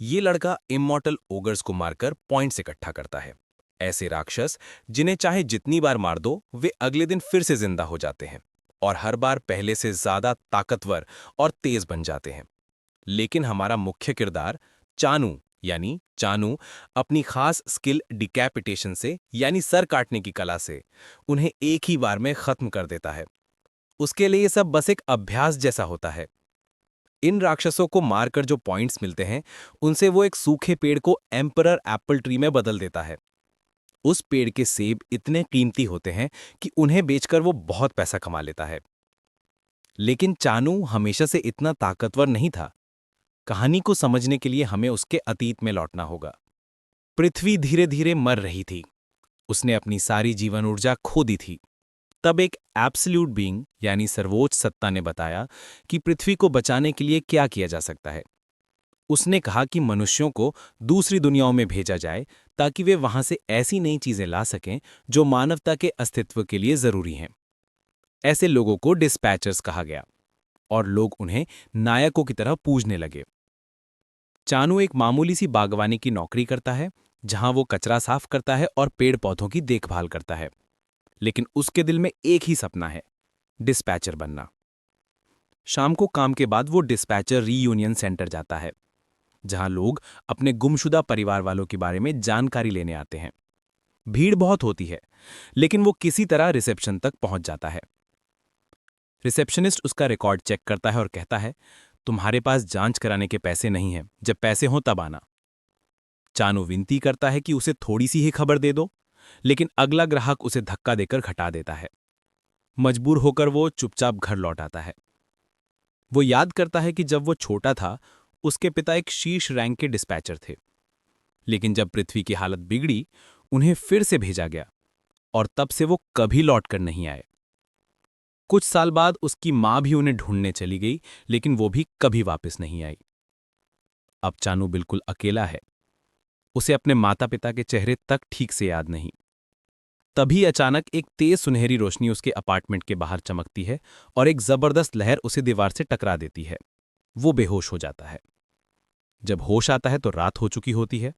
ये लड़का इमॉर्टल ओगर्स को मारकर पॉइंट्स इकट्ठा करता है। ऐसे राक्षस जिन्हें चाहे जितनी बार मार दो वे अगले दिन फिर से जिंदा हो जाते हैं और हर बार पहले से ज्यादा ताकतवर और तेज बन जाते हैं। लेकिन हमारा मुख्य किरदार चानू अपनी खास स्किल डिकैपिटेशन से यानी सर काटने की कला से उन्हें एक ही बार में खत्म कर देता है। उसके लिए ये सब बस एक अभ्यास जैसा होता है। इन राक्षसों को मारकर जो पॉइंट्स मिलते हैं उनसे वो एक सूखे पेड़ को एम्परर एप्पल ट्री में बदल देता है। उस पेड़ के सेब इतने कीमती होते हैं कि उन्हें बेचकर वो बहुत पैसा कमा लेता है। लेकिन चानू हमेशा से इतना ताकतवर नहीं था। कहानी को समझने के लिए हमें उसके अतीत में लौटना होगा। पृथ्वी धीरे धीरे मर रही थी। उसने अपनी सारी जीवन ऊर्जा खो दी थी। तब एक एब्सोल्यूट बीइंग यानी सर्वोच्च सत्ता ने बताया कि पृथ्वी को बचाने के लिए क्या किया जा सकता है। उसने कहा कि मनुष्यों को दूसरी दुनियाओं में भेजा जाए ताकि वे वहां से ऐसी नई चीजें ला सकें जो मानवता के अस्तित्व के लिए जरूरी हैं। ऐसे लोगों को डिस्पैचर्स कहा गया और लोग उन्हें नायकों की तरह पूजने लगे। चानू एक मामूली सी बागवानी की नौकरी करता है जहां वो कचरा साफ करता है और पेड़ पौधों की देखभाल करता है। लेकिन उसके दिल में एक ही सपना है, डिस्पैचर बनना। शाम को काम के बाद वो डिस्पैचर रीयूनियन सेंटर जाता है जहां लोग अपने गुमशुदा परिवार वालों के बारे में जानकारी लेने आते हैं। भीड़ बहुत होती है लेकिन वो किसी तरह रिसेप्शन तक पहुंच जाता है। रिसेप्शनिस्ट उसका रिकॉर्ड चेक करता है और कहता है, तुम्हारे पास जांच कराने के पैसे नहीं हैं, जब पैसे हों तब आना। चानू विनती करता है कि उसे थोड़ी सी ही खबर दे दो, लेकिन अगला ग्राहक उसे धक्का देकर घटा देता है। मजबूर होकर वो चुपचाप घर लौट आता है। वो याद करता है कि जब वो छोटा था उसके पिता एक शीर्ष रैंक के डिस्पैचर थे, लेकिन जब पृथ्वी की हालत बिगड़ी उन्हें फिर से भेजा गया और तब से वो कभी लौटकर नहीं आए। कुछ साल बाद उसकी मां भी उन्हें ढूंढने चली गई, लेकिन वो भी कभी वापस नहीं आई। अब चानू बिल्कुल अकेला है। उसे अपने माता पिता के चेहरे तक ठीक से याद नहीं। तभी अचानक एक तेज सुनहरी रोशनी उसके अपार्टमेंट के बाहर चमकती है और एक जबरदस्त लहर उसे दीवार से टकरा देती है। वो बेहोश हो जाता है। जब होश आता है तो रात हो चुकी होती है।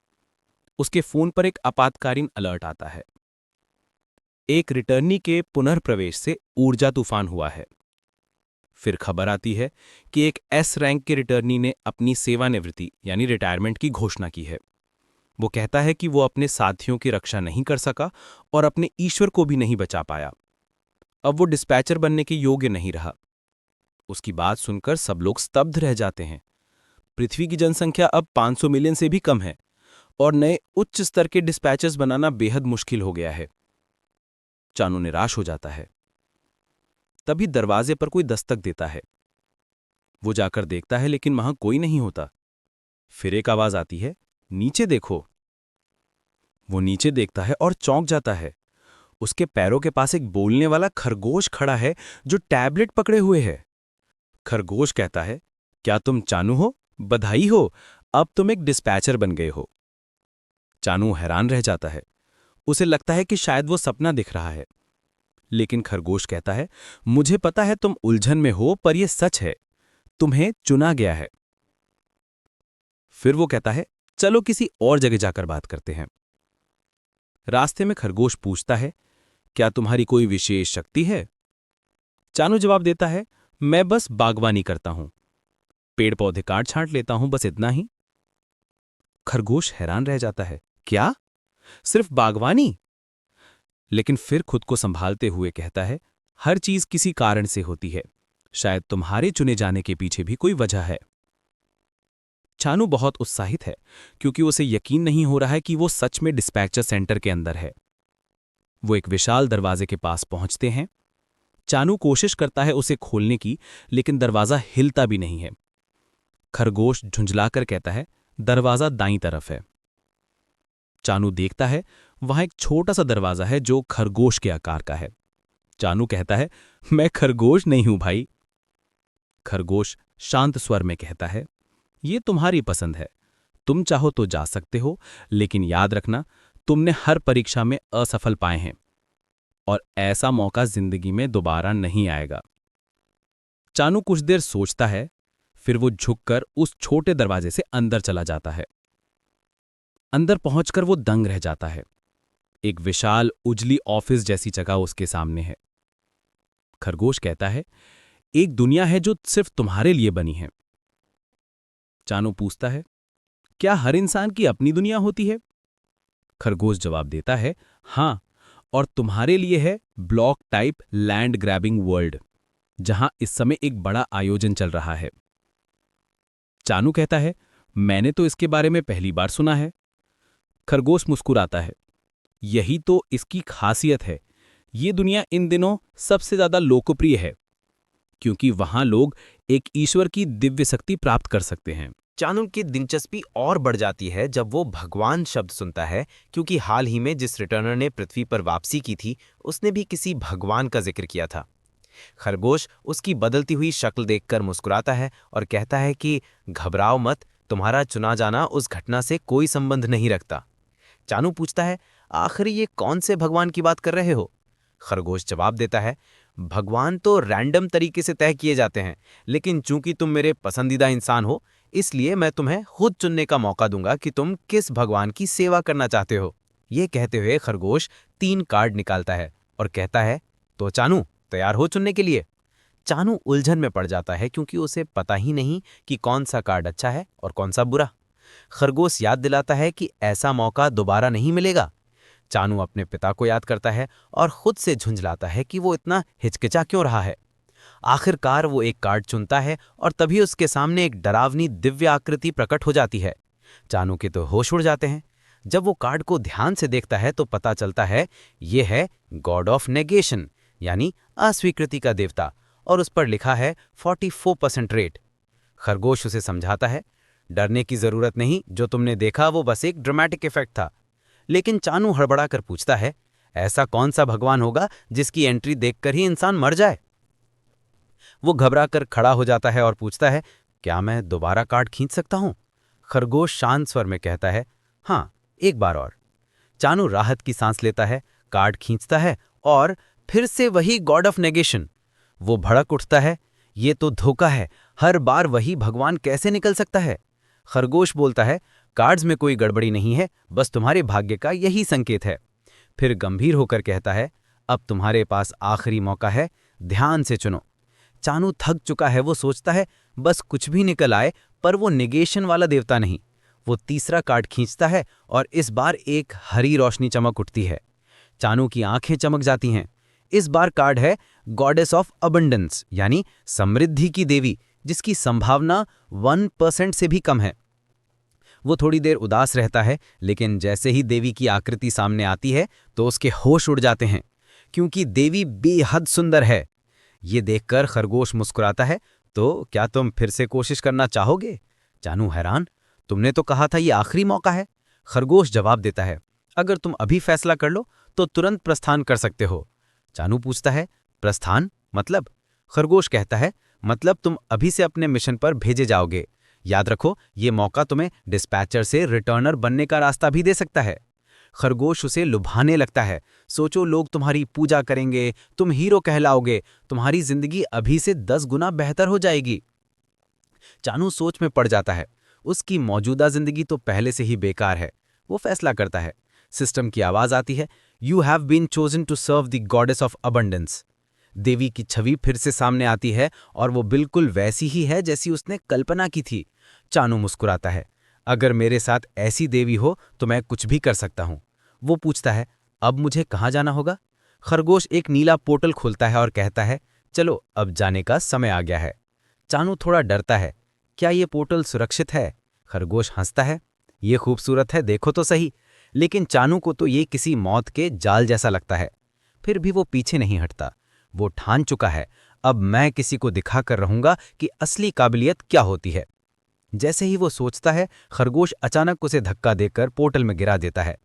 उसके फोन पर एक आपातकालीन अलर्ट आता है। एक रिटर्नी के पुनर्प्रवेश से ऊर्जा तूफान हुआ है। फिर खबर आती है कि एक एस रैंक के रिटर्नी ने अपनी सेवानिवृत्ति यानी रिटायरमेंट की घोषणा की है। वो कहता है कि वो अपने साथियों की रक्षा नहीं कर सका और अपने ईश्वर को भी नहीं बचा पाया। अब वो डिस्पैचर बनने के योग्य नहीं रहा। उसकी बात सुनकर सब लोग स्तब्ध रह जाते हैं। पृथ्वी की जनसंख्या अब 500 मिलियन से भी कम है और नए उच्च स्तर के डिस्पैचर्स बनाना बेहद मुश्किल हो गया है। चानू निराश हो जाता है। तभी दरवाजे पर कोई दस्तक देता है। वो जाकर देखता है लेकिन वहां कोई नहीं होता। फिर एक आवाज आती है, नीचे देखो। वो नीचे देखता है और चौंक जाता है। उसके पैरों के पास एक बोलने वाला खरगोश खड़ा है जो टैबलेट पकड़े हुए है। खरगोश कहता है, क्या तुम चानू हो? बधाई हो, अब तुम एक डिस्पैचर बन गए हो। चानू हैरान रह जाता है। उसे लगता है कि शायद वो सपना दिख रहा है। लेकिन खरगोश कहता है, मुझे पता है तुम उलझन में हो, पर यह सच है, तुम्हें चुना गया है। फिर वो कहता है, चलो किसी और जगह जाकर बात करते हैं। रास्ते में खरगोश पूछता है, क्या तुम्हारी कोई विशेष शक्ति है? चानू जवाब देता है, मैं बस बागवानी करता हूं, पेड़ पौधे काट छांट लेता हूं, बस इतना ही। खरगोश हैरान रह जाता है, क्या सिर्फ बागवानी? लेकिन फिर खुद को संभालते हुए कहता है, हर चीज किसी कारण से होती है, शायद तुम्हारे चुने जाने के पीछे भी कोई वजह है। चानू बहुत उत्साहित है क्योंकि उसे यकीन नहीं हो रहा है कि वो सच में डिस्पैचर सेंटर के अंदर है। वो एक विशाल दरवाजे के पास पहुंचते हैं। चानू कोशिश करता है उसे खोलने की, लेकिन दरवाजा हिलता भी नहीं है। खरगोश झुंझलाकर कहता है, दरवाजा दाईं तरफ है। चानू देखता है, वहां एक छोटा सा दरवाजा है जो खरगोश के आकार का है। चानू कहता है, मैं खरगोश नहीं हूं भाई। खरगोश शांत स्वर में कहता है, ये तुम्हारी पसंद है, तुम चाहो तो जा सकते हो, लेकिन याद रखना तुमने हर परीक्षा में असफल पाए हैं और ऐसा मौका जिंदगी में दोबारा नहीं आएगा। चानू कुछ देर सोचता है, फिर वो झुककर उस छोटे दरवाजे से अंदर चला जाता है। अंदर पहुंचकर वो दंग रह जाता है। एक विशाल उजली ऑफिस जैसी जगह उसके सामने है। खरगोश कहता है, एक दुनिया है जो सिर्फ तुम्हारे लिए बनी है। चानू पूछता है, क्या हर इंसान की अपनी दुनिया होती है? खरगोश जवाब देता है, हां, और तुम्हारे लिए है block type land grabbing world, जहां इस समय एक बड़ा आयोजन चल रहा है। चानू कहता है, मैंने तो इसके बारे में पहली बार सुना है। खरगोश मुस्कुराता है, यही तो इसकी खासियत है। ये दुनिया इन दिनों सबसे ज्यादा लोकप्रिय है, क्योंकि वहां लोग एक ईश्वर की दिव्य शक्ति प्राप्त कर सकते हैं। चानू की दिलचस्पी और बढ़ जाती है जब वो भगवान शब्द सुनता है, क्योंकि हाल ही में जिस रिटर्नर ने पृथ्वी पर वापसी की थी, उसने भी किसी भगवान का जिक्र किया था। खरगोश उसकी बदलती हुई शक्ल देखकर मुस्कुराता है और कहता है कि घबराओ मत, तुम्हारा चुना जाना उस घटना से कोई संबंध नहीं रखता। चानू पूछता है, आखिर ये कौन से भगवान की बात कर रहे हो? खरगोश जवाब देता है, भगवान तो रैंडम तरीके से तय किए जाते हैं, लेकिन चूंकि तुम मेरे पसंदीदा इंसान हो, इसलिए मैं तुम्हें खुद चुनने का मौका दूंगा कि तुम किस भगवान की सेवा करना चाहते हो। ये कहते हुए खरगोश 3 कार्ड निकालता है और कहता है, तो चानू तैयार हो चुनने के लिए? चानू उलझन में पड़ जाता है, क्योंकि उसे पता ही नहीं कि कौन सा कार्ड अच्छा है और कौन सा बुरा। खरगोश याद दिलाता है कि ऐसा मौका दोबारा नहीं मिलेगा। चानू अपने पिता को याद करता है और खुद से झुंझलाता है कि वो इतना हिचकिचा क्यों रहा है। आखिरकार वो एक कार्ड चुनता है और तभी उसके सामने एक डरावनी दिव्य आकृति प्रकट हो जाती है। चानू के तो होश उड़ जाते हैं। जब वो कार्ड को ध्यान से देखता है तो पता चलता है ये है गॉड ऑफ नेगेशन, यानी अस्वीकृति का देवता, और उस पर लिखा है 44% रेट। खरगोश उसे समझाता है, डरने की जरूरत नहीं, जो तुमने देखा वो बस एक ड्रामेटिक इफेक्ट था। लेकिन चानू हड़बड़ा कर पूछता है, ऐसा कौन सा भगवान होगा जिसकी एंट्री देखकर ही इंसान मर जाए? वो घबरा कर खड़ा हो जाता है और पूछता है, क्या मैं दोबारा कार्ड खींच सकता हूं? खरगोश शांत स्वर में कहता है, हां, एक बार और। चानू राहत की सांस लेता है, कार्ड खींचता है और फिर से वही गॉड ऑफ नेगेशन। वो भड़क उठता है, ये तो धोखा है, हर बार वही भगवान कैसे निकल सकता है? खरगोश बोलता है, कार्ड्स में कोई गड़बड़ी नहीं है, बस तुम्हारे भाग्य का यही संकेत है। फिर गंभीर होकर कहता है, अब तुम्हारे पास आखिरी मौका है, ध्यान से चुनो। चानू थक चुका है, वो सोचता है बस कुछ भी निकल आए, पर वो निगेशन वाला देवता नहीं। वो तीसरा कार्ड खींचता है और इस बार एक हरी रोशनी चमक उठती है। चानू की आंखें चमक जाती हैं। इस बार कार्ड है गॉडेस ऑफ अबंडेंस, यानी समृद्धि की देवी, जिसकी संभावना 1% से भी कम है। वो थोड़ी देर उदास रहता है, लेकिन जैसे ही देवी की आकृति सामने आती है तो उसके होश उड़ जाते हैं, क्योंकि देवी बेहद सुंदर है। ये देखकर खरगोश मुस्कुराता है, तो क्या तुम फिर से कोशिश करना चाहोगे? चानू हैरान, तुमने तो कहा था ये आखिरी मौका है। खरगोश जवाब देता है, अगर तुम अभी फैसला कर लो तो तुरंत प्रस्थान कर सकते हो। चानू पूछता है, प्रस्थान मतलब? खरगोश कहता है, मतलब तुम अभी से अपने मिशन पर भेजे जाओगे। याद रखो, ये मौका तुम्हें डिस्पैचर से रिटर्नर बनने का रास्ता भी दे सकता है। खरगोश उसे लुभाने लगता है, सोचो लोग तुम्हारी पूजा करेंगे, तुम हीरो कहलाओगे, तुम्हारी जिंदगी अभी से 10 गुना बेहतर हो जाएगी। चानू सोच में पड़ जाता है, उसकी मौजूदा जिंदगी तो पहले से ही बेकार है। वो फैसला करता है। सिस्टम की आवाज आती है, you have been chosen to serve the goddess of abundance. देवी की छवि फिर से सामने आती है और वो बिल्कुल वैसी ही है जैसी उसने कल्पना की थी। चानू मुस्कुराता है, अगर मेरे साथ ऐसी देवी हो तो मैं कुछ भी कर सकता हूं। वो पूछता है, अब मुझे कहाँ जाना होगा? खरगोश एक नीला पोर्टल खोलता है और कहता है, चलो अब जाने का समय आ गया है। चानू थोड़ा डरता है, क्या ये पोर्टल सुरक्षित है? खरगोश हंसता है, ये खूबसूरत है, देखो तो सही। लेकिन चानू को तो ये किसी मौत के जाल जैसा लगता है। फिर भी वो पीछे नहीं हटता। वो ठान चुका है, अब मैं किसी को दिखाकर रहूंगा कि असली काबिलियत क्या होती है। जैसे ही वो सोचता है, खरगोश अचानक उसे धक्का देकर पोर्टल में गिरा देता है।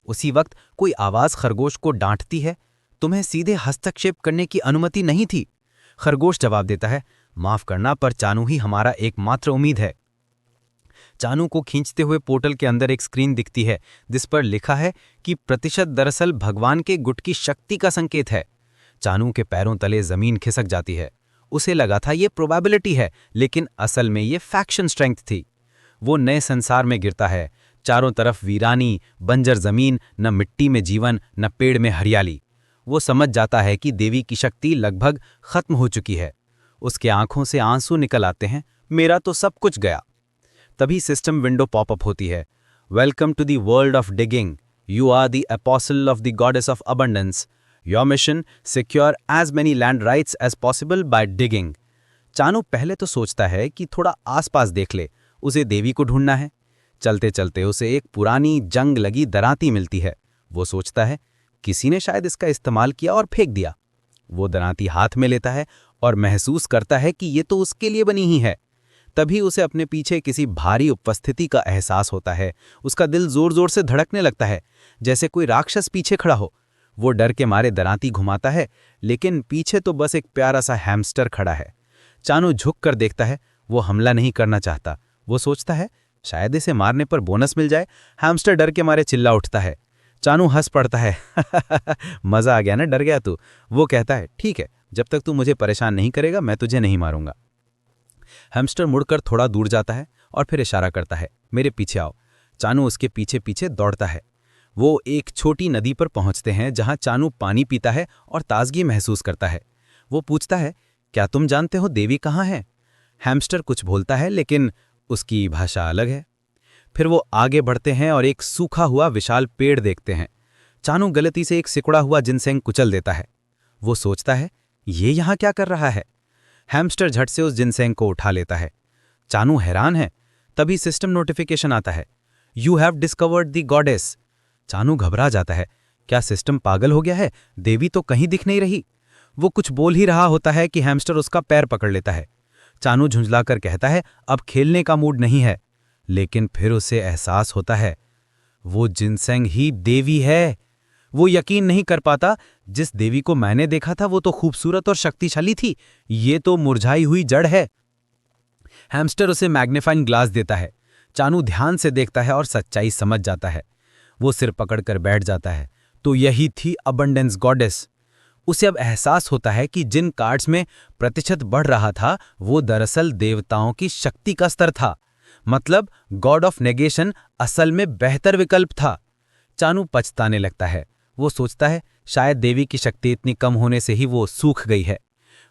उसी वक्त कोई आवाज खरगोश को डांटती है, तुम्हें सीधे हस्तक्षेप करने की अनुमति नहीं थी। खरगोश जवाब देता है, माफ करना, पर चानू ही हमारा एकमात्र उम्मीद है। चानू को खींचते हुए पोर्टल के अंदर एक स्क्रीन दिखती है, जिस पर लिखा है कि प्रतिशत दरअसल भगवान के गुट की शक्ति का संकेत है। चानू के पैरों तले जमीन खिसक जाती है। उसे लगा था ये प्रोबेबिलिटी है, लेकिन असल में ये फैक्शन स्ट्रेंथ थी। वो नए संसार में गिरता है, चारों तरफ वीरानी, बंजर जमीन, न मिट्टी में जीवन, न पेड़ में हरियाली। वो समझ जाता है कि देवी की शक्ति लगभग खत्म हो चुकी है। उसके आंखों से आंसू निकल आते हैं, मेरा तो सब कुछ गया। तभी सिस्टम विंडो पॉपअप होती है। Welcome to the world of digging, you are the apostle of the goddess of abundance, your mission secure as many land rights as possible by digging. Chanu पहले तो सोचता है कि थोड़ा आसपास देख ले, उसे देवी को ढूंढना है। चलते चलते उसे एक पुरानी जंग लगी दरांती मिलती है। वो सोचता है किसी ने शायद इसका इस्तेमाल किया और फेंक दिया। वो दरांती हाथ में लेता है और महसूस करता है कि ये तो उसके लिए बनी ही है। तभी उसे अपने पीछे किसी भारी उपस्थिति का एहसास होता है। उसका दिल जोर जोर से धड़कने लगता है, जैसे कोई राक्षस पीछे खड़ा हो। वो डर के मारे दरांती घुमाता है, लेकिन पीछे तो बस एक प्यारा सा हैमस्टर खड़ा है। चानू झुक कर देखता है, वो हमला नहीं करना चाहता। वो सोचता है शायद इसे मारने पर बोनस मिल जाए। हैमस्टर डर के मारे चिल्ला उठता है। चानू हंस पड़ता है मजा आ गया ना, डर गया तू। वो कहता है ठीक है, जब तक तू मुझे परेशान नहीं करेगा मैं तुझे नहीं मारूंगा। हैमस्टर मुड़कर थोड़ा दूर जाता है और फिर इशारा करता है, मेरे पीछे आओ। चानू उसके पीछे पीछे दौड़ता है। वो एक छोटी नदी पर पहुंचते हैं जहां चानू पानी पीता है और ताजगी महसूस करता है। वो पूछता है, क्या तुम जानते हो देवी कहाँ है? हैमस्टर कुछ बोलता है, लेकिन उसकी भाषा अलग है। फिर वो आगे बढ़ते हैं और एक सूखा हुआ विशाल पेड़ देखते हैं। चानू गलती से एक सिकुड़ा हुआ जिनसेंग कुचल देता है। वो सोचता है ये यहाँ क्या कर रहा है। हैमस्टर झट से उस जिनसेंग को उठा लेता है। चानू हैरान है। तभी सिस्टम नोटिफिकेशन आता है, you have discovered the goddess. Chanu घबरा जाता है, क्या सिस्टम पागल हो गया है? देवी तो कहीं दिख नहीं रही। वो कुछ बोल ही रहा होता है कि हैमस्टर उसका पैर पकड़ लेता है। चानू झुंझलाकर कहता है, अब खेलने का मूड नहीं है। लेकिन फिर उसे एहसास होता है वो जिनसेंग ही देवी है। वो यकीन नहीं कर पाता, जिस देवी को मैंने देखा था वो तो खूबसूरत और शक्तिशाली थी, ये तो मुरझाई हुई जड़ है। हैमस्टर उसे मैग्नीफाइंग ग्लास देता है। चानू ध्यान से देखता है और सच्चाई समझ जाता है। वो सिर पकड़कर बैठ जाता है। तो यही थी अबंडेंस गॉडेस। उसे अब एहसास होता है कि जिन कार्ड्स में प्रतिशत बढ़ रहा था वो दरअसल देवताओं की शक्ति का स्तर था। मतलब गॉड ऑफ नेगेशन असल में बेहतर विकल्प था। चानू पछताने लगता है। वो सोचता है शायद देवी की शक्ति इतनी कम होने से ही वो सूख गई है।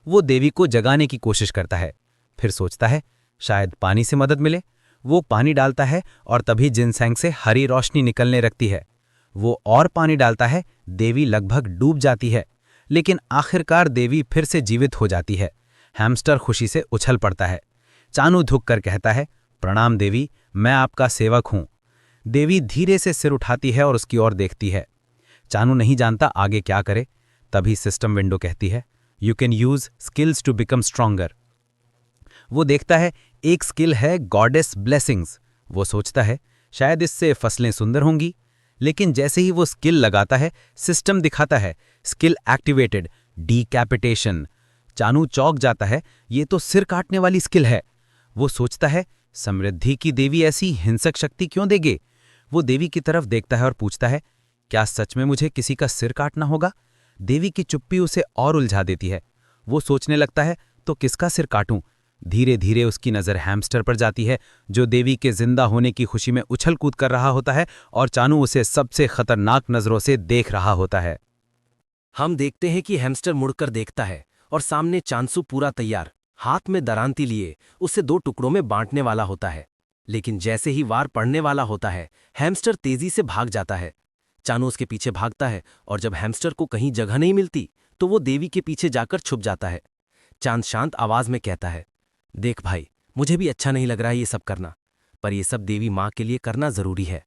वो देवी को जगाने की कोशिश करता है। फिर सोचता है शायद पानी से मदद मिले। वो पानी डालता है और तभी जिनसेंग से हरी रोशनी निकलने लगती है। वो और पानी डालता है, देवी लगभग डूब जाती है, लेकिन आखिरकार देवी फिर से जीवित हो जाती है। हैमस्टर खुशी से उछल पड़ता है। चानू झुककर कहता है, प्रणाम देवी, मैं आपका सेवक हूं। देवी धीरे से सिर उठाती है और उसकी ओर देखती है। चानू नहीं जानता आगे क्या करे। तभी सिस्टम विंडो कहती है, you can use skills to become stronger. वो देखता है एक स्किल है गॉडेस ब्लेसिंग्स। वो सोचता है शायद इससे फसलें सुंदर होंगी, लेकिन जैसे ही वो स्किल लगाता है सिस्टम दिखाता है, स्किल एक्टिवेटेड, डीकैपिटेशन। चानू चौंक जाता है, ये तो सिर काटने वाली स्किल है। वो सोचता है समृद्धि की देवी ऐसी हिंसक शक्ति क्यों देगे। वो देवी की तरफ देखता है और पूछता है, क्या सच में मुझे किसी का सिर काटना होगा? देवी की चुप्पी उसे और उलझा देती है। वो सोचने लगता है तो किसका सिर काटूं? धीरे धीरे उसकी नज़र हैमस्टर पर जाती है, जो देवी के जिंदा होने की खुशी में उछल कूद कर रहा होता है, और चानू उसे सबसे खतरनाक नज़रों से देख रहा होता है। हम देखते हैं कि हैमस्टर मुड़कर देखता है और सामने चांसू पूरा तैयार, हाथ में दरांती लिए, उसे 2 टुकड़ों में बांटने वाला होता है। लेकिन जैसे ही वार पड़ने वाला होता है, हैमस्टर तेजी से भाग जाता है। चानू उसके पीछे भागता है और जब हैमस्टर को कहीं जगह नहीं मिलती तो वो देवी के पीछे जाकर छुप जाता है। चांद शांत आवाज में कहता है, देख भाई, मुझे भी अच्छा नहीं लग रहा है ये सब करना, पर ये सब देवी माँ के लिए करना जरूरी है।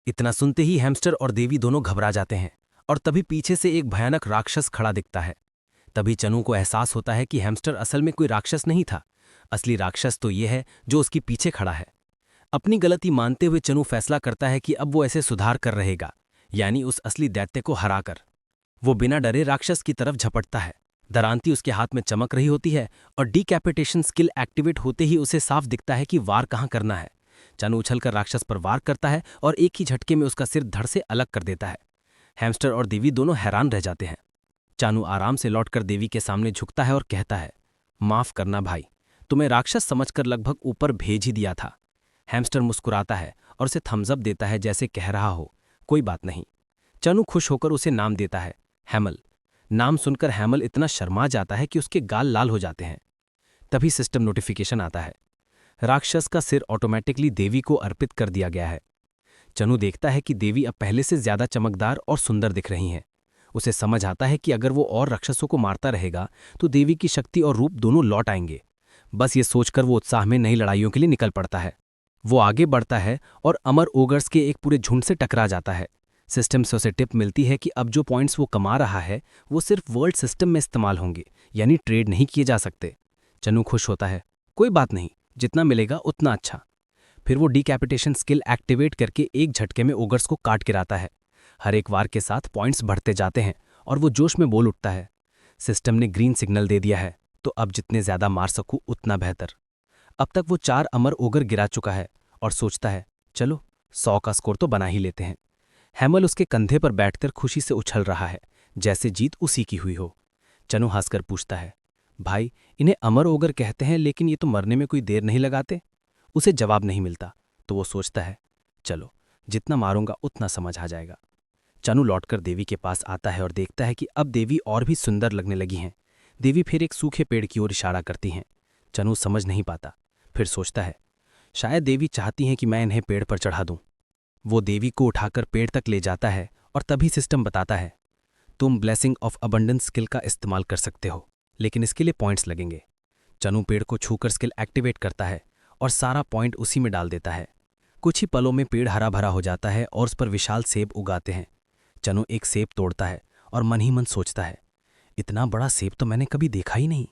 इतना सुनते ही हैमस्टर और देवी दोनों घबरा जाते हैं और तभी पीछे से एक भयानक राक्षस खड़ा दिखता है। तभी चनू को एहसास होता है कि हैमस्टर असल में कोई राक्षस नहीं था। असली राक्षस तो ये है जो उसकी पीछे खड़ा है। अपनी गलती मानते हुए चनू फैसला करता है कि अब वो ऐसे सुधार कर रहेगा, यानी उस असली दैत्य को हराकर। वो बिना डरे राक्षस की तरफ झपटता है। दरांती उसके हाथ में चमक रही होती है और डीकैपिटेशन स्किल एक्टिवेट होते ही उसे साफ दिखता है कि वार कहाँ करना है। चनू उछलकर राक्षस पर वार करता है और एक ही झटके में उसका सिर धड़ से अलग कर देता है। हैमस्टर और देवी दोनों हैरान रह जाते हैं। चानू आराम से लौटकर देवी के सामने झुकता है और कहता है, माफ करना भाई, तुम्हें राक्षस समझकर लगभग ऊपर भेज ही दिया था। हैमस्टर मुस्कुराता है और उसे थम्स अप देता है, जैसे कह रहा हो कोई बात नहीं। चनू खुश होकर उसे नाम देता है, हैमल। नाम सुनकर हैमल इतना शर्मा जाता है कि उसके गाल लाल हो जाते हैं। तभी सिस्टम नोटिफिकेशन आता है, राक्षस का सिर ऑटोमेटिकली देवी को अर्पित कर दिया गया है। चनू देखता है कि देवी अब पहले से ज्यादा चमकदार और सुंदर दिख रही हैं। उसे समझ आता है कि अगर वो और राक्षसों को मारता रहेगा तो देवी की शक्ति और रूप दोनों लौट आएंगे। बस ये सोचकर वो उत्साह में नई लड़ाइयों के लिए निकल पड़ता है। वो आगे बढ़ता है और अमर ओगर्स के एक पूरे झुंड से टकरा जाता है। सिस्टम से उसे टिप मिलती है कि अब जो पॉइंट्स वो कमा रहा है वो सिर्फ वर्ल्ड सिस्टम में इस्तेमाल होंगे, यानी ट्रेड नहीं किए जा सकते। चनू खुश होता है, कोई बात नहीं, जितना मिलेगा उतना अच्छा। फिर वो डीकैपिटेशन स्किल एक्टिवेट करके एक झटके में ओगर्स को काट गिराता है। हर एक वार के साथ पॉइंट्स बढ़ते जाते हैं और वो जोश में बोल उठता है, सिस्टम ने ग्रीन सिग्नल दे दिया है, तो अब जितने ज्यादा मार सकूं उतना बेहतर। अब तक वो 4 अमर ओगर गिरा चुका है और सोचता है, चलो 100 का स्कोर तो बना ही लेते हैं। हैमल उसके कंधे पर बैठकर खुशी से उछल रहा है, जैसे जीत उसी की हुई हो। चनू हंसकर पूछता है, भाई इन्हें अमर ओगर कहते हैं, लेकिन ये तो मरने में कोई देर नहीं लगाते। उसे जवाब नहीं मिलता तो वो सोचता है, चलो जितना मारूंगा उतना समझ आ जाएगा। चनू लौटकर देवी के पास आता है और देखता है कि अब देवी और भी सुंदर लगने लगी हैं। देवी फिर एक सूखे पेड़ की ओर इशारा करती हैं। चनू समझ नहीं पाता, फिर सोचता है, शायद देवी चाहती हैं कि मैं इन्हें पेड़ पर चढ़ा दूं। वो देवी को उठाकर पेड़ तक ले जाता है और तभी सिस्टम बताता है, तुम ब्लेसिंग ऑफ अबंडेंस स्किल का इस्तेमाल कर सकते हो, लेकिन इसके लिए पॉइंट्स लगेंगे। चनू पेड़ को छूकर स्किल एक्टिवेट करता है और सारा पॉइंट उसी में डाल देता है। कुछ ही पलों में पेड़ हरा भरा हो जाता है और उस पर विशाल सेब उगाते हैं। चनू एक सेब तोड़ता है और मन ही मन सोचता है, इतना बड़ा सेब तो मैंने कभी देखा ही नहीं।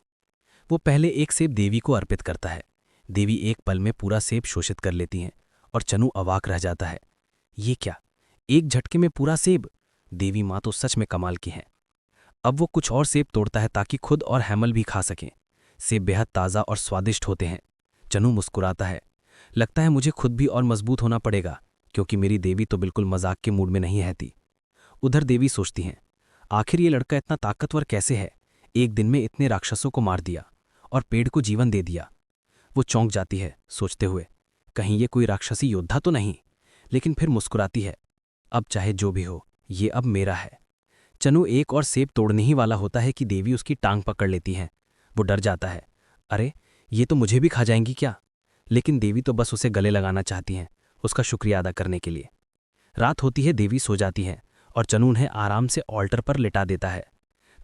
वो पहले एक सेब देवी को अर्पित करता है। देवी एक पल में पूरा सेब शोषित कर लेती हैं और चनू अवाक रह जाता है, ये क्या, एक झटके में पूरा सेब? देवी माँ तो सच में कमाल की हैं। अब वो कुछ और सेब तोड़ता है ताकि खुद और हैमल भी खा सकें। सेब बेहद ताज़ा और स्वादिष्ट होते हैं। चनू मुस्कुराता है, लगता है मुझे खुद भी और मजबूत होना पड़ेगा, क्योंकि मेरी देवी तो बिल्कुल मजाक के मूड में नहीं रहती। उधर देवी सोचती हैं, आखिर ये लड़का इतना ताकतवर कैसे है, एक दिन में इतने राक्षसों को मार दिया और पेड़ को जीवन दे दिया। वो चौंक जाती है सोचते हुए, कहीं ये कोई राक्षसी योद्धा तो नहीं, लेकिन फिर मुस्कुराती है, अब चाहे जो भी हो ये अब मेरा है। चनू एक और सेब तोड़ने ही वाला होता है कि देवी उसकी टांग पकड़ लेती हैं। वो डर जाता है, अरे ये तो मुझे भी खा जाएंगी क्या? लेकिन देवी तो बस उसे गले लगाना चाहती हैं, उसका शुक्रिया अदा करने के लिए। रात होती है, देवी सो जाती है और चनू उन्हें आराम से ऑल्टर पर लिटा देता है।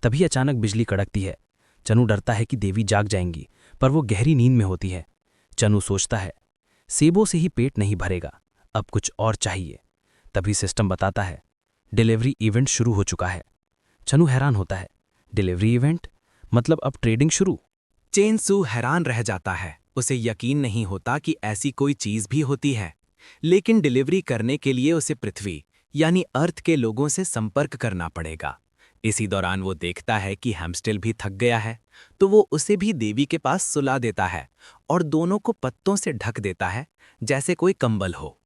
तभी अचानक बिजली कड़कती है। चनू डरता है कि देवी जाग जाएंगी, पर वो गहरी नींद में होती है। चनू सोचता है, सेबों से ही पेट नहीं भरेगा, अब कुछ और चाहिए। तभी सिस्टम बताता है, डिलीवरी इवेंट शुरू हो चुका है। चनू हैरान होता है, डिलीवरी इवेंट मतलब अब ट्रेडिंग शुरू? चेनसू हैरान रह जाता है, उसे यकीन नहीं होता कि ऐसी कोई चीज भी होती है। लेकिन डिलीवरी करने के लिए उसे पृथ्वी यानी अर्थ के लोगों से संपर्क करना पड़ेगा। इसी दौरान वो देखता है कि हैमस्टिल भी थक गया है, तो वो उसे भी देवी के पास सुला देता है और दोनों को पत्तों से ढक देता है जैसे कोई कंबल हो।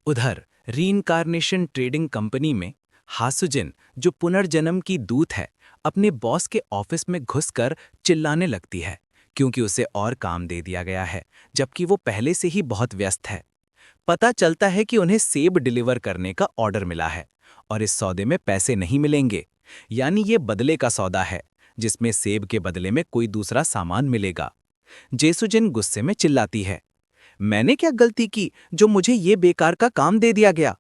उधर रीइंकार्नेशन ट्रेडिंग कंपनी में हासुजिन, जो पुनर्जन्म की दूत है, अपने बॉस के ऑफिस में घुसकर चिल्लाने लगती है क्योंकि उसे और काम दे दिया गया है, जबकि वो पहले से ही बहुत व्यस्त है। पता चलता है कि उन्हें सेब डिलीवर करने का ऑर्डर मिला है और इस सौदे में पैसे नहीं मिलेंगे, यानी ये बदले का सौदा है जिसमें सेब के बदले में कोई दूसरा सामान मिलेगा। जेसुजिन गुस्से में चिल्लाती है, मैंने क्या गलती की जो मुझे ये बेकार का काम दे दिया गया?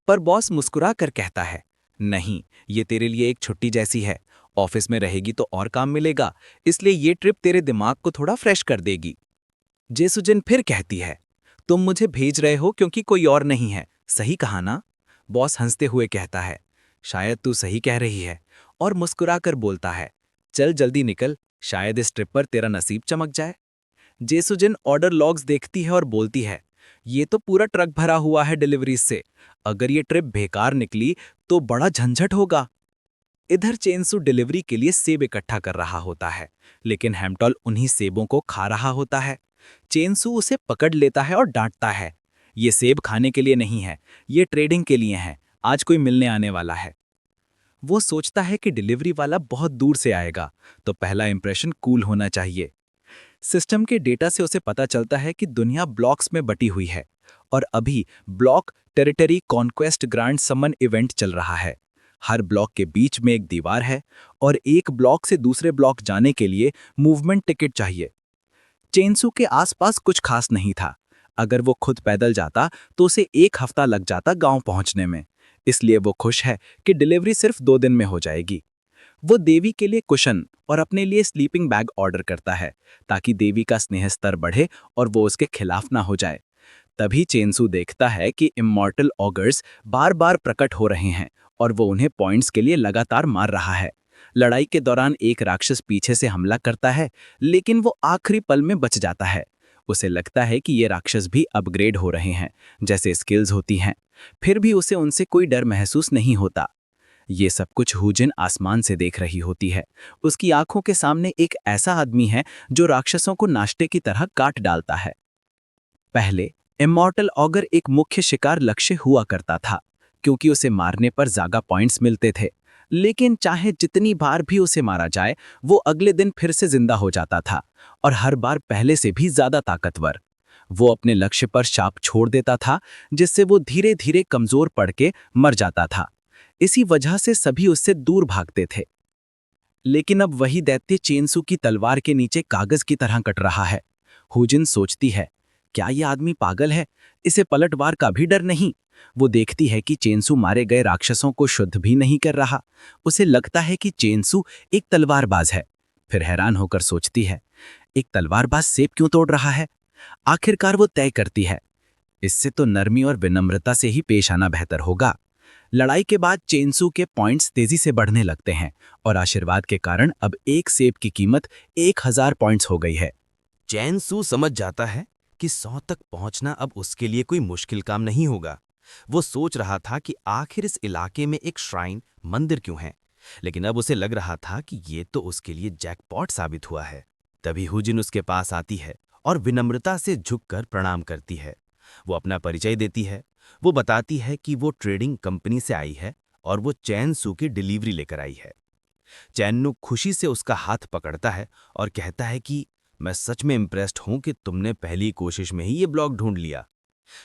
पर बॉस मुस्कुरा कर कहता है, नहीं, ये तेरे लिए एक छुट्टी जैसी है। ऑफिस में रहेगी तो और काम मिलेगा, इसलिए ये ट्रिप तेरे दिमाग को थोड़ा फ्रेश कर देगी। जेसुजिन फिर कहती है, तुम मुझे भेज रहे हो क्योंकि कोई और नहीं है, सही कहा ना? बॉस हंसते हुए कहता है, शायद तू सही कह रही है, और मुस्कुराकर बोलता है, चल जल्दी निकल, शायद इस ट्रिप पर तेरा नसीब चमक जाए। जेसुजिन ऑर्डर लॉग्स देखती है और बोलती है, ये तो पूरा ट्रक भरा हुआ है डिलीवरीज से, अगर ये ट्रिप बेकार निकली तो बड़ा झंझट होगा। इधर चेनसू डिलीवरी के लिए सेब इकट्ठा कर रहा होता है, लेकिन हैमटॉल उन्हीं सेबों को खा रहा होता है। चेनसू उसे पकड़ लेता है और डांटता है, ये सेब खाने के लिए नहीं है, ये ट्रेडिंग के लिए हैं, आज कोई मिलने आने वाला है। वो सोचता है कि डिलीवरी वाला बहुत दूर से आएगा, तो पहला इंप्रेशन कूल होना चाहिए। सिस्टम के डेटा से उसे पता चलता है कि दुनिया ब्लॉक्स में बटी हुई है और अभी ब्लॉक टेरिटरी कॉन्क्वेस्ट ग्रांड समन इवेंट चल रहा है। हर ब्लॉक के बीच में एक दीवार है और एक ब्लॉक से दूसरे ब्लॉक जाने के लिए मूवमेंट टिकट चाहिए। चेंसू के आसपास कुछ खास नहीं था। अगर वो खुद पैदल जाता तो उसे 1 हफ्ता लग जाता गांव पहुंचने में। इसलिए वो खुश है कि डिलीवरी सिर्फ 2 दिन में हो जाएगी। वो देवी के लिए कुशन और अपने लिए स्लीपिंग बैग ऑर्डर करता है ताकि देवी का स्नेह स्तर बढ़े और वो उसके खिलाफ ना हो जाए। तभी चेंसू देखता है कि इमॉर्टल ऑगर्स बार बार प्रकट हो रहे हैं और वो उन्हें पॉइंट्स के लिए लगातार मार रहा है। लड़ाई के दौरान एक राक्षस पीछे से हमला करता है, लेकिन वो आखिरी पल में बच जाता है। उसे लगता है कि ये राक्षस भी अपग्रेड हो रहे हैं, जैसे स्किल्स होती हैं। फिर भी उसे उनसे कोई डर महसूस नहीं होता। ये सब कुछ हुजिन आसमान से देख रही होती है। उसकी आंखों के सामने एक ऐसा आदमी है जो राक्षसों को नाश्ते की तरह काट डालता है। पहले इमॉर्टल ऑगर एक मुख्य शिकार लक्ष्य हुआ करता था, क्योंकि उसे मारने पर ज्यादा पॉइंट्स मिलते थे। लेकिन चाहे जितनी बार भी उसे मारा जाए, वो अगले दिन फिर से जिंदा हो जाता था और हर बार पहले से भी ज्यादा ताकतवर। वो अपने लक्ष्य पर शाप छोड़ देता था, जिससे वो धीरे धीरे कमजोर पड़ के मर जाता था। इसी वजह से सभी उससे दूर भागते थे। लेकिन अब वही दैत्य चेंसू की तलवार के नीचे कागज की तरह कट रहा है। हुजिन सोचती है, क्या यह आदमी पागल है? इसे पलटवार का भी डर नहीं। वो देखती है कि चेंसू मारे गए राक्षसों को शुद्ध भी नहीं कर रहा। उसे लगता है कि चेंसू एक तलवारबाज है। फिर हैरान होकर सोचती है, एक तलवारबाज सेब क्यों तोड़ रहा है? आखिरकार वो तय करती है, इससे तो नरमी और विनम्रता से ही पेश आना बेहतर होगा। लड़ाई के बाद चेंसू के पॉइंट्स तेजी से बढ़ने लगते हैं और आशीर्वाद के कारण अब एक सेब की कीमत 1000 पॉइंट्स हो गई है। चेंसू समझ जाता है कि 100 तक पहुंचना अब उसके लिए कोई मुश्किल काम नहीं होगा। वो सोच रहा था कि आखिर इस इलाके में एक श्राइन मंदिर क्यों है, लेकिन अब उसे लग रहा था कि ये तो उसके लिए जैकपॉट साबित हुआ है। तभी हुजिन उसके पास आती है और विनम्रता से झुककर प्रणाम करती है। वो अपना परिचय देती है। वो बताती है कि वो ट्रेडिंग कंपनी से आई है और वो चेंसू की डिलीवरी लेकर आई है। चैन्नू खुशी से उसका हाथ पकड़ता है और कहता है कि मैं सच में इम्प्रेस्ड हूं कि तुमने पहली कोशिश में ही ये ब्लॉक ढूंढ लिया।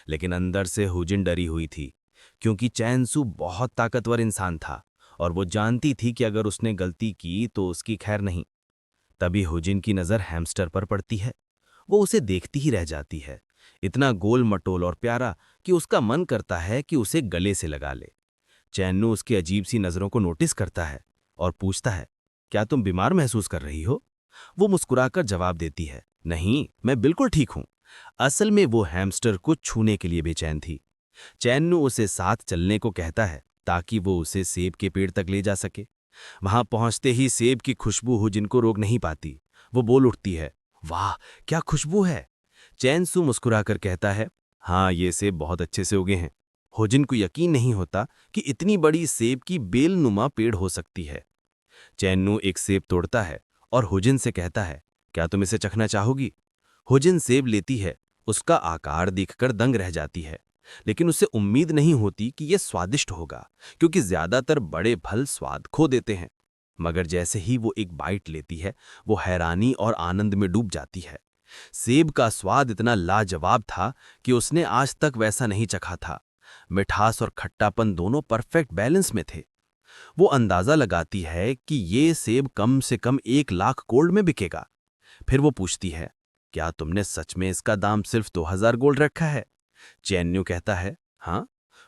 लेकिन अंदर से हुजिन डरी हुई थी, क्योंकि चेंसू बहुत ताकतवर इंसान था और वो जानती थी कि अगर उसने गलती की तो उसकी खैर नहीं। तभी हुजिन की नज़र हैमस्टर पर पड़ती है। वो उसे देखती ही रह जाती है, इतना गोल मटोल और प्यारा कि उसका मन करता है कि उसे गले से लगा ले। चैन्नू उसकी अजीब सी नज़रों को नोटिस करता है और पूछता है, क्या तुम बीमार महसूस कर रही हो? वो मुस्कुराकर जवाब देती है, नहीं, मैं बिल्कुल ठीक हूं। असल में वो हैमस्टर को छूने के लिए बेचैन थी। चैन्नू उसे साथ चलने को कहता है ताकि वो उसे सेब के पेड़ तक ले जा सके। वहां पहुंचते ही सेब की खुशबू हुजिन को रोक नहीं पाती। वो बोल उठती है, वाह क्या खुशबू है। चेंसू मुस्कुराकर कहता है, हाँ ये सेब बहुत अच्छे से उगे हैं। हुजिन को यकीन नहीं होता कि इतनी बड़ी सेब की बेलनुमा पेड़ हो सकती है। चैन्नू एक सेब तोड़ता है और हुजिन से कहता है, क्या तुम इसे चखना चाहोगी? हुजिन सेब लेती है। उसका आकार देखकर दंग रह जाती है, लेकिन उसे उम्मीद नहीं होती कि यह स्वादिष्ट होगा, क्योंकि ज्यादातर बड़े फल स्वाद खो देते हैं। मगर जैसे ही वो एक बाइट लेती है, वो हैरानी और आनंद में डूब जाती है। सेब का स्वाद इतना लाजवाब था कि उसने आज तक वैसा नहीं चखा था। मिठास और खट्टापन दोनों परफेक्ट बैलेंस में थे। वो अंदाजा लगाती है कि ये सेब कम से कम 1 लाख गोल्ड में बिकेगा। फिर वो पूछती है, क्या तुमने सच में इसका दाम सिर्फ 2000 गोल्ड रखा है? चैन्नू कहता है, हाँ।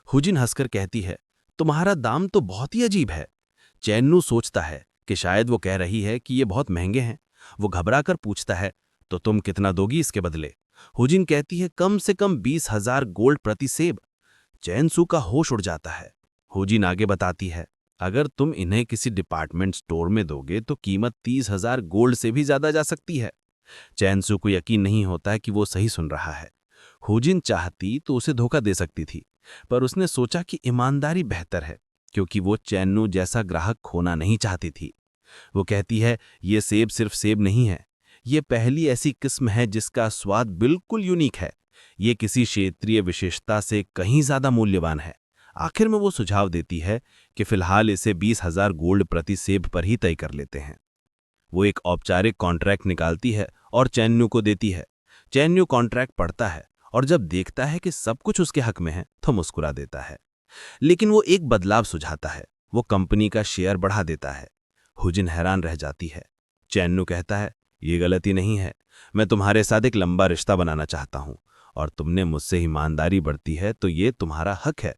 हुजिन हंसकर कहती है, तुम्हारा दाम तो बहुत ही अजीब है। चैन्नू सोचता है कि शायद वो कह रही है कि ये बहुत महंगे हैं। वो घबराकर पूछता है, तो तुम कितना दोगी इसके बदले? हुजिन कहती है, कम से कम 20,000 गोल्ड प्रति सेब। चैन्सू का होश उड़ जाता है। हुजिन आगे बताती है, अगर तुम इन्हें किसी डिपार्टमेंट स्टोर में दोगे तो कीमत 30,000 गोल्ड से भी ज्यादा जा सकती है। चैन्सू को यकीन नहीं होता है कि वो सही सुन रहा है। हुजिन चाहती तो उसे धोखा दे सकती थी, पर उसने सोचा कि ईमानदारी बेहतर है, क्योंकि वो चैन्नू जैसा ग्राहक खोना नहीं चाहती थी। वो कहती है, ये सेब सिर्फ सेब नहीं है, ये पहली ऐसी किस्म है जिसका स्वाद बिल्कुल यूनिक है। ये किसी क्षेत्रीय विशेषता से कहीं ज्यादा मूल्यवान है। आखिर में वो सुझाव देती है कि फिलहाल इसे 20,000 गोल्ड प्रति सेब पर ही तय कर लेते हैं। वो एक औपचारिक कॉन्ट्रैक्ट निकालती है और चैन्नू को देती है। चैन्नू कॉन्ट्रैक्ट पढ़ता है और जब देखता है कि सब कुछ उसके हक में है तो मुस्कुरा देता है। लेकिन वो एक बदलाव सुझाता है, वो कंपनी का शेयर बढ़ा देता है। हुजिन हैरान रह जाती है। चैन्नू कहता है, ये गलती नहीं है, मैं तुम्हारे साथ एक लंबा रिश्ता बनाना चाहता हूं और तुमने मुझसे ईमानदारी बरती है तो ये तुम्हारा हक है।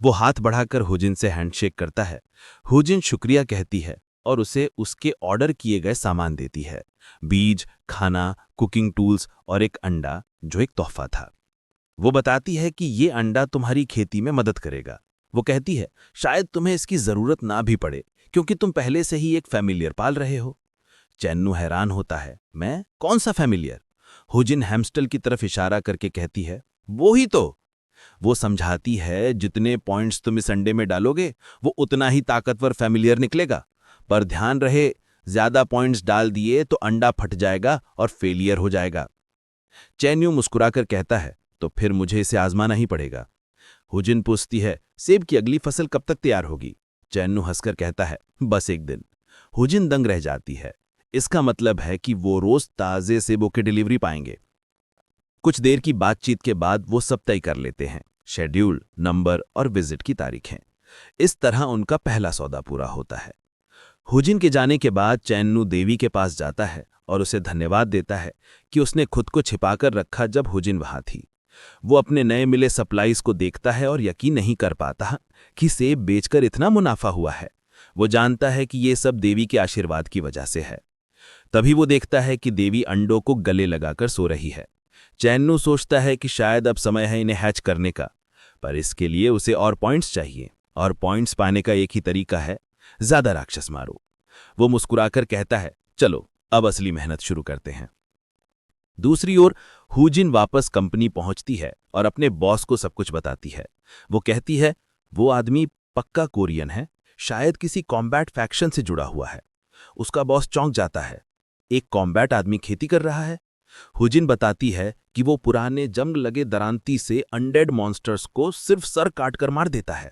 वो हाथ बढ़ाकर हुजिन से हैंडशेक करता है। हुजिन शुक्रिया कहती है और उसे उसके ऑर्डर किए गए सामान देती है, बीज, खाना, कुकिंग टूल्स और एक अंडा जो एक तोहफा था। वो बताती है कि ये अंडा तुम्हारी खेती में मदद करेगा। वो कहती है, शायद तुम्हें इसकी जरूरत ना भी पड़े क्योंकि तुम पहले से ही एक फैमिलियर पाल रहे हो। चैन्नू हैरान होता है, मैं? कौन सा फैमिलियर? हुजिन हैमस्टर की तरफ इशारा करके कहती है, वो ही तो। वो समझाती है, जितने पॉइंट्स तुम इस अंडे में डालोगे वो उतना ही ताकतवर फैमिलियर निकलेगा, पर ध्यान रहे ज्यादा पॉइंट्स डाल दिए तो अंडा फट जाएगा और फेलियर हो जाएगा। चैन्नू मुस्कुराकर कहता है, तो फिर मुझे इसे आजमाना ही पड़ेगा। हुजिन पूछती है, सेब की अगली फसल कब तक तैयार होगी? चैन्नू हंसकर कहता है, बस एक दिन। हुजिन दंग रह जाती है। इसका मतलब है कि वो रोज ताजे सेबों की डिलीवरी पाएंगे। कुछ देर की बातचीत के बाद वो सब तय कर लेते हैं, शेड्यूल, नंबर और विजिट की तारीखें। इस तरह उनका पहला सौदा पूरा होता है। हुजिन के जाने के बाद चैन्नू देवी के पास जाता है और उसे धन्यवाद देता है कि उसने खुद को छिपाकर रखा जब हुजिन वहां थी। वो अपने नए मिले सप्लाईज को देखता है और यकीन नहीं कर पाता कि सेब बेचकर इतना मुनाफा हुआ है। वो जानता है कि ये सब देवी के आशीर्वाद की वजह से है। तभी वो देखता है कि देवी अंडों को गले लगाकर सो रही है। चैन्नू सोचता है कि शायद अब समय है इन्हें हैच करने का, पर इसके लिए उसे और पॉइंट्स चाहिए, और पॉइंट्स पाने का एक ही तरीका है, ज्यादा राक्षस मारो। वो मुस्कुराकर कहता है, चलो अब असली मेहनत शुरू करते हैं। दूसरी ओर हुजिन वापस कंपनी पहुंचती है और अपने बॉस को सब कुछ बताती है। वो कहती है, वो आदमी पक्का कोरियन है, शायद किसी कॉम्बैट फैक्शन से जुड़ा हुआ है। उसका बॉस चौंक जाता है, एक कॉम्बैट आदमी खेती कर रहा है? हुजिन बताती है कि वो पुराने जंग लगे दरांती से अनडेड मॉन्स्टर्स को सिर्फ सर काटकर मार देता है।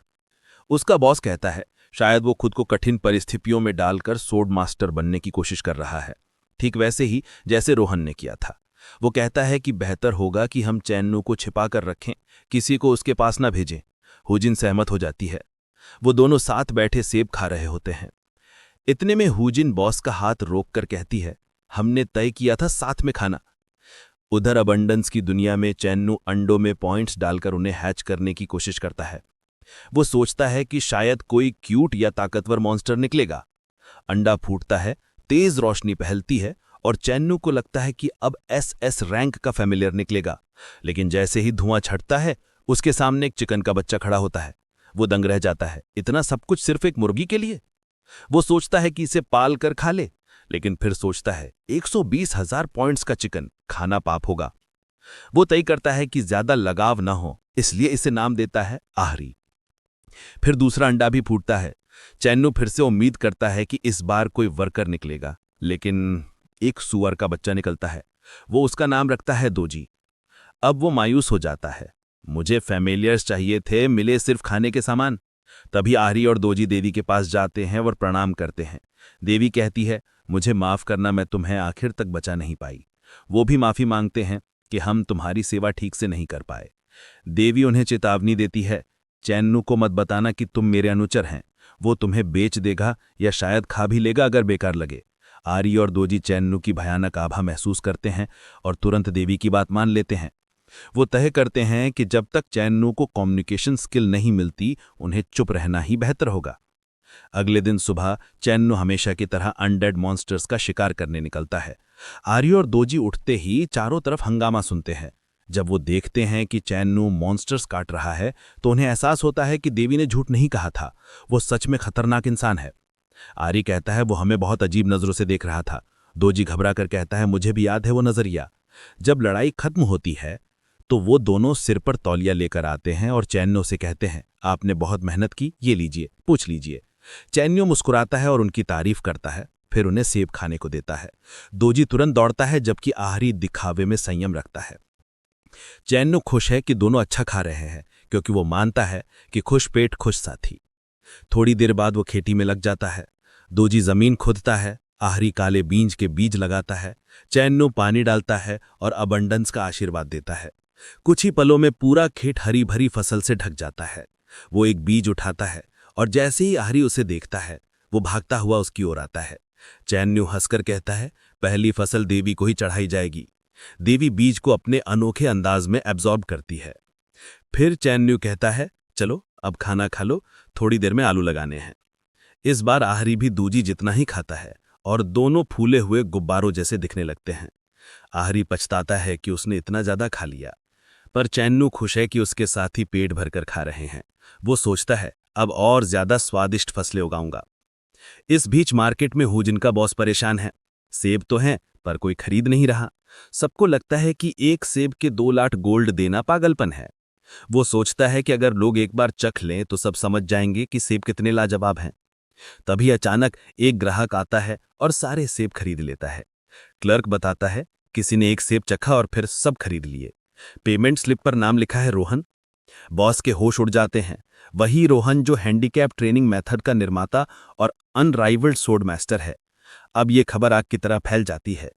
उसका बॉस कहता है, शायद वो खुद को कठिन परिस्थितियों में डालकर सोर्ड मास्टर बनने की कोशिश कर रहा है, ठीक वैसे ही जैसे रोहन ने किया था। वो कहता है कि बेहतर होगा कि हम चैन्नू को छिपा कर रखें, किसी को उसके पास ना भेजें। हुजिन सहमत हो जाती है। वो दोनों साथ बैठे सेब खा रहे होते हैं। इतने में हुजिन बॉस का हाथ रोककर कहती है, हमने तय किया था साथ में खाना। उधर अबंडेंस की दुनिया में चैन्नू अंडों में पॉइंट्स डालकर उन्हें हैच करने की कोशिश करता है। वो सोचता है कि शायद कोई क्यूट या ताकतवर मॉन्स्टर निकलेगा। अंडा फूटता है, तेज रोशनी फैलती है और चैन्नू को लगता है कि अब SS रैंक का फैमिलियर निकलेगा। लेकिन जैसे ही धुआं छटता है, उसके सामने एक चिकन का बच्चा खड़ा होता है। वो दंग रह जाता है, इतना सब कुछ सिर्फ एक मुर्गी के लिए? वो सोचता है कि इसे पाल कर खा ले, लेकिन फिर सोचता है 120,000 पॉइंट्स का चिकन खाना पाप होगा। वो तय करता है कि ज्यादा लगाव न हो, इसलिए इसे नाम देता है आहरी। फिर दूसरा अंडा भी फूटता है। चैन्नू फिर से उम्मीद करता है कि इस बार कोई वर्कर निकलेगा, लेकिन एक सुअर का बच्चा निकलता है। वो उसका नाम रखता है दोजी। अब वो मायूस हो जाता है, मुझे फैमिलियर्स चाहिए थे, मिले सिर्फ खाने के सामान। तभी आहरी और दोजी देवी के पास जाते हैं और प्रणाम करते हैं। देवी कहती है, मुझे माफ करना, मैं तुम्हें आखिर तक बचा नहीं पाई। वो भी माफी मांगते हैं कि हम तुम्हारी सेवा ठीक से नहीं कर पाए। देवी उन्हें चेतावनी देती है, चैन्नू को मत बताना कि तुम मेरे अनुचर हैं, वो तुम्हें बेच देगा या शायद खा भी लेगा अगर बेकार लगे। आरी और दोजी चैन्नू की भयानक आभा महसूस करते हैं और तुरंत देवी की बात मान लेते हैं। वो तय करते हैं कि जब तक चैन्नू को कम्युनिकेशन स्किल नहीं मिलती, उन्हें चुप रहना ही बेहतर होगा। अगले दिन सुबह चैन्नू हमेशा की तरह अनडेड मॉन्स्टर्स का शिकार करने निकलता है। आर्य और दोजी उठते ही चारों तरफ हंगामा सुनते हैं। जब वो देखते हैं कि चैन्नू मॉन्स्टर्स काट रहा है, तो उन्हें एहसास होता है कि देवी ने झूठ नहीं कहा था, वो सच में खतरनाक इंसान है। आर्य कहता है, वो हमें बहुत अजीब नजरों से देख रहा था। दोजी घबरा कर कहता है, मुझे भी याद है वो नजरिया। जब लड़ाई खत्म होती है तो वो दोनों सिर पर तौलिया लेकर आते हैं और चैन्नू से कहते हैं, आपने बहुत मेहनत की, ये लीजिए, पूछ लीजिए। चैन्नू मुस्कुराता है और उनकी तारीफ करता है, फिर उन्हें सेब खाने को देता है। दोजी तुरंत दौड़ता है, जबकि आहरी दिखावे में संयम रखता है। चैन्नू खुश है कि दोनों अच्छा खा रहे हैं, क्योंकि वो मानता है कि खुश पेट खुश साथी। थोड़ी देर बाद वो खेती में लग जाता है। दोजी जमीन खोदता है, आहरी काले बीज के बीज लगाता है, चैन्नो पानी डालता है और अबंडेंस का आशीर्वाद देता है। कुछ ही पलों में पूरा खेत हरी भरी फसल से ढक जाता है। वो एक बीज उठाता है और जैसे ही आहरी उसे देखता है वो भागता हुआ उसकी ओर आता है। चैन्नो हंसकर कहता है, पहली फसल देवी को ही चढ़ाई जाएगी। देवी बीज को अपने अनोखे अंदाज में एब्जॉर्ब करती है। फिर चैन्नो कहता है, चलो अब खाना खा लो, थोड़ी देर में आलू लगाने हैं। इस बार आहरी भी दूजी जितना ही खाता है और दोनों फूले हुए गुब्बारों जैसे दिखने लगते हैं। आहरी पछताता है कि उसने इतना ज्यादा खा लिया, पर चैन्नो खुश है कि उसके साथी पेट भरकर खा रहे हैं। वो सोचता है, अब और ज्यादा स्वादिष्ट फसलें उगाऊंगा। इस बीच मार्केट में हुजिन का बॉस परेशान है। सेब तो हैं पर कोई खरीद नहीं रहा। सबको लगता है कि एक सेब के 2 लाख गोल्ड देना पागलपन है। वो सोचता है कि अगर लोग एक बार चख लें तो सब समझ जाएंगे कि सेब कितने लाजवाब हैं। तभी अचानक एक ग्राहक आता है और सारे सेब खरीद लेता है। क्लर्क बताता है, किसी ने एक सेब चखा और फिर सब खरीद लिए। पेमेंट स्लिप पर नाम लिखा है रोहन। बॉस के होश उड़ जाते हैं। वही रोहन जो हैंडीकैप ट्रेनिंग मेथड का निर्माता और अनराइवल्ड सोड मास्टर है। अब ये खबर आग की तरह फैल जाती है।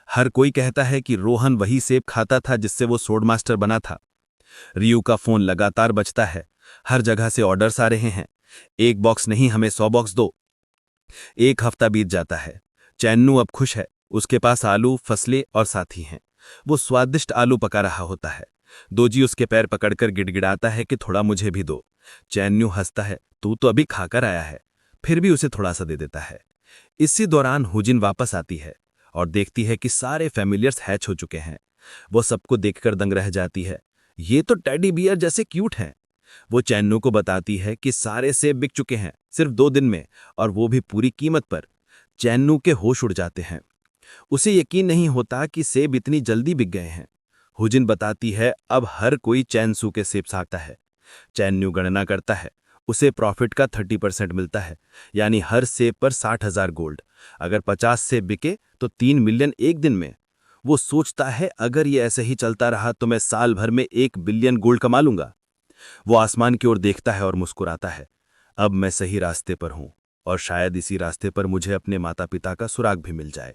हर कोई कहता है कि रोहन वही सेब खाता था जिससे वो सोड मास्टर बना था। रियू का फोन लगातार बजता है। हर जगह से ऑर्डर्स आ रहे हैं। 1 बॉक्स नहीं, हमें 100 बॉक्स दो। 1 हफ्ता बीत जाता है। चैन्नो अब खुश है। उसके पास आलू, फसलें और साथी हैं। वो स्वादिष्ट आलू पका रहा होता है। दोजी उसके पैर पकड़कर गिड़गिड़ाता है कि थोड़ा मुझे भी दो। चैन्नो हंसता है, तू तो अभी खाकर आया है। फिर भी उसे थोड़ा सा दे देता है। इसी दौरान हुजिन वापस आती है और देखती है कि सारे फैमिलियर्स हैच हो चुके हैं। वो सबको देखकर दंग रह जाती है। ये तो टेडी बियर जैसे क्यूट हैं। वो चैन्नो को बताती है कि सारे सेब बिक चुके हैं सिर्फ 2 दिन में, और वो भी पूरी कीमत पर। चैन्नो के होश उड़ जाते हैं। उसे यकीन नहीं होता कि सेब इतनी जल्दी बिक गए हैं। हुजिन बताती है, अब हर कोई चैनसू के सेब खाता है। चैन्नो गणना करता है। उसे प्रॉफिट का 30% मिलता है, यानी हर सेब पर 60,000 गोल्ड। अगर 50 सेब बिके तो 3 मिलियन एक दिन में। वो सोचता है, अगर ये ऐसे ही चलता रहा तो मैं साल भर में 1 बिलियन गोल्ड कमा लूंगा। वो आसमान की ओर देखता है और मुस्कुराता है। अब मैं सही रास्ते पर हूं और शायद इसी रास्ते पर मुझे अपने माता पिता का सुराग भी मिल जाए।